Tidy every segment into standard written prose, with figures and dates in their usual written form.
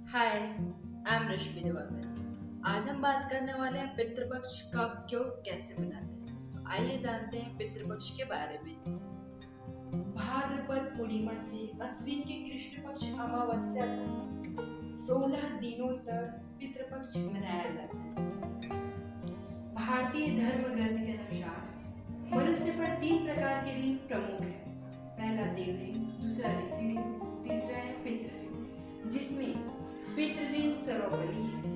Hi, I am रश्मि दिवाकर। आज हम बात करने वाले हैं पितृपक्ष कब, क्यों, कैसे मनाते हैं। तो आइए जानते हैं पितृपक्ष के बारे में। भाद्रपद पूर्णिमा से अश्विन के कृष्ण पक्ष अमावस्या तक 16 दिनों तक पितृपक्ष मनाया जाता है। भारतीय धर्म ग्रंथ के अनुसार मनुष्य पर 3 प्रकार के ऋण प्रमुख है। पहला देव ऋण, दूसरा ऋषि ऋण, तीसरा है पितृ ऋण, जिसमें पितृ ऋण सर्वोपरि है।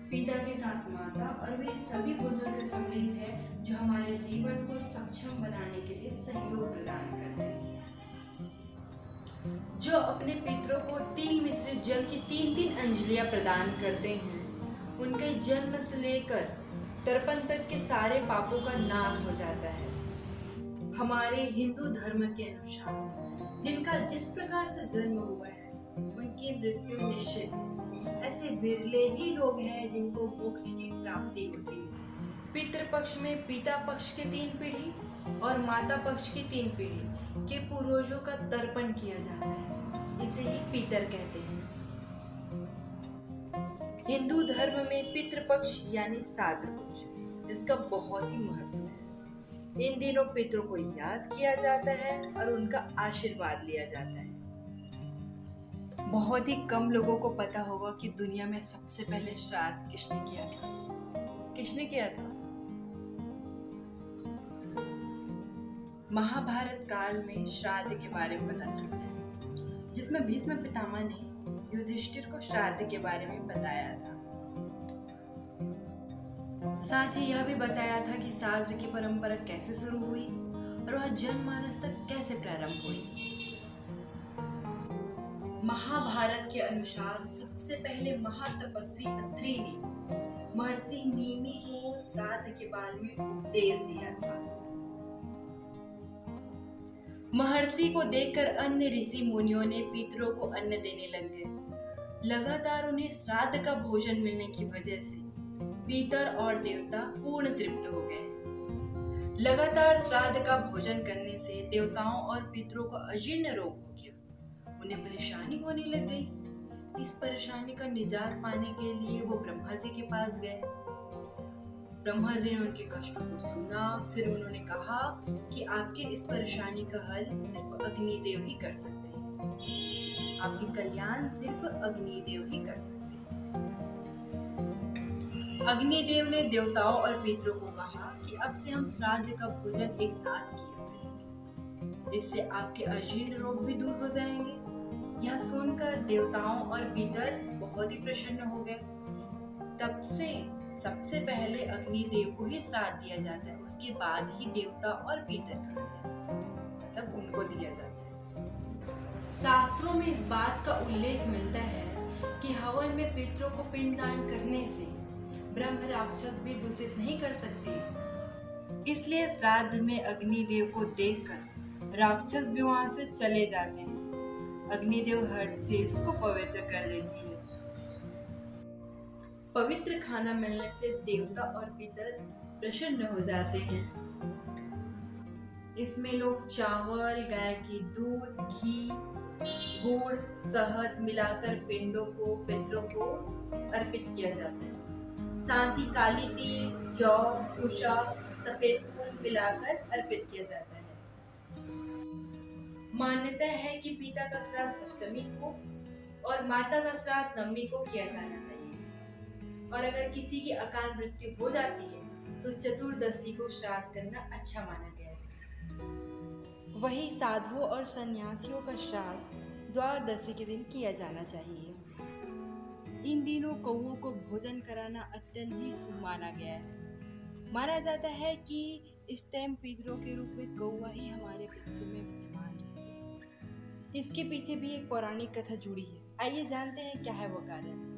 पिता के साथ माता और वे सभी बुजुर्ग सम्मिलित है जो हमारे जीवन को सक्षम बनाने के लिए सहयोग प्रदान करते हैं। जो अपने पितरों को 3 मिश्रित जल की 3-3 अंजलियां प्रदान करते हैं, उनके जन्म से लेकर तर्पण तक के सारे पापों का नाश हो जाता है। हमारे हिंदू धर्म के अनुसार जिनका जिस प्रकार से जन्म हुआ है उनकी मृत्यु निश्चित है। ऐसे विरले ही लोग हैं जिनको मोक्ष की प्राप्ति होती है। पितृपक्ष में पिता पक्ष के 3 पीढ़ी और माता पक्ष की 3 पीढ़ी के पूर्वजों का तर्पण किया जाता है। इसे ही पितर कहते हैं। हिंदू धर्म में पितृपक्ष यानी श्राद्ध पक्ष, इसका बहुत ही महत्व है। इन दिनों पितरों को याद किया जाता है और उनका आशीर्वाद लिया जाता है। बहुत ही कम लोगों को पता होगा कि दुनिया में सबसे पहले श्राद्ध किसने किया था। किसने किया था? महाभारत काल में श्राद्ध के बारे में पता चलता है, जिसमें भीष्म पितामह ने युधिष्ठिर को श्राद्ध के बारे में बताया था। साथ ही यह भी बताया था कि श्राद्ध की परंपरा कैसे शुरू हुई और वह जनमानस तक कैसे प्रारंभ हुई। महाभारत के अनुसार सबसे पहले महातपस्वी अत्रि ने महर्षि नीमि को श्राद्ध के बारे में उपदेश दिया था। महर्षि को देखकर अन्य ऋषि मुनियों ने पितरों को अन्न देने लग गए। लगातार उन्हें श्राद्ध का भोजन मिलने की वजह से पितर और देवता पूर्ण तृप्त हो गए। लगातार श्राद्ध का भोजन करने से देवताओं और पितरों को अजीर्ण रोग हो गया। उन्हें परेशानी होने लग गई। इस परेशानी का निजात पाने के लिए वो ब्रह्मा जी के पास गए। ब्रह्मा जी ने उनके कष्टों को सुना। फिर उन्होंने कहा कि आपके इस परेशानी का हल सिर्फ अग्निदेव ही कर सकते हैं। आपकी कल्याण सिर्फ अग्निदेव ही कर सकते हैं। अग्निदेव ने देवताओं और पितरों को कहा कि अब से हम श्राद्ध का भोजन एक साथ किया करेंगे। इससे आपके अजीर्ण रोग भी दूर हो जाएंगे। यह सुनकर देवताओं और पितर बहुत ही प्रसन्न हो गए। तब से सबसे पहले अग्निदेव को ही श्राद्ध दिया जाता है, उसके बाद ही देवता और पितर खाते हैं, मतलब उनको दिया जाता है। शास्त्रों में इस बात का उल्लेख मिलता है कि हवन में पितरों को पिंडदान करने से ब्रह्म राक्षस भी दूषित नहीं कर सकते। इसलिए श्राद्ध में अग्निदेव को देखकर राक्षस भी वहां से चले जाते हैं। अग्निदेव हर चीज को पवित्र कर देती है। पवित्र खाना मिलने से देवता और पितर प्रसन्न हो जाते हैं। इसमें लोग चावल, गाय की दूध, घी, गुड़, शहद मिलाकर पिंडों को, पितरों को अर्पित किया जाता है। साथ ही काली तिल, जौ, कुशा, सफेद फूल मिलाकर अर्पित किया जाता है। मान्यता है कि पिता का श्राद्ध अष्टमी को और माता का श्राद्ध नवमी को किया जाना चाहिए। और अगर किसी की अकाल मृत्यु हो जाती है तो चतुर्दशी को श्राद्ध करना अच्छा माना गया है। वही साधुओं और सन्यासियों का श्राद्ध द्वादशी के दिन किया जाना चाहिए। इन दिनों कौओं को भोजन कराना अत्यंत ही शुभ माना गया है। माना जाता है कि इस टाइम पितरों के रूप में कौआ ही हमारे पितरों में विद्यमान है। इसके पीछे भी एक पौराणिक कथा जुड़ी है। आइए जानते हैं क्या है वो कारण।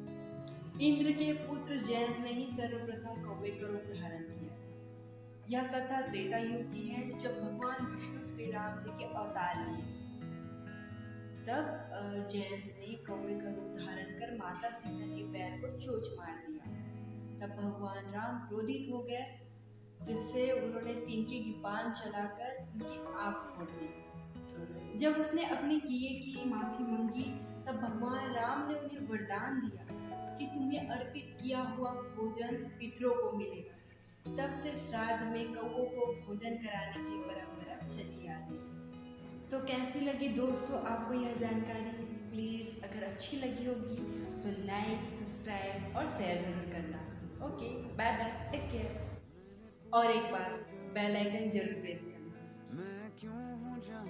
इंद्र के पुत्र जयंत ने ही सर्वप्रथम कौवे का रूप धारण किया था। यह कथा त्रेता युग की है, जब भगवान विष्णु श्री राम जी के अवतार लिए। तब जयंत ने कौवे का रूप धारण कर माता सीता के पैर को चोंच मार दिया। तब भगवान राम क्रोधित हो गए, जिससे उन्होंने तिनके की बाण चलाकर उनकी आंख फोड़ दी। जब उसने अपने किए की माफी मांगी, तब भगवान राम राम ने उन्हें वरदान दिया कि तुम्हें अर्पित किया हुआ भोजन पितरों को मिलेगा। तब से श्राद्ध में कौओं को भोजन कराने की परंपरा चली आ रही है। तो कैसी लगी दोस्तों आपको यह जानकारी? प्लीज़ अगर अच्छी लगी होगी तो लाइक, सब्सक्राइब और शेयर ज़रूर करना। Okay, bye bye, take care. और एक बार बेल आइकन जरूर प्रेस करना। मैं क्यों हूँ जहाँ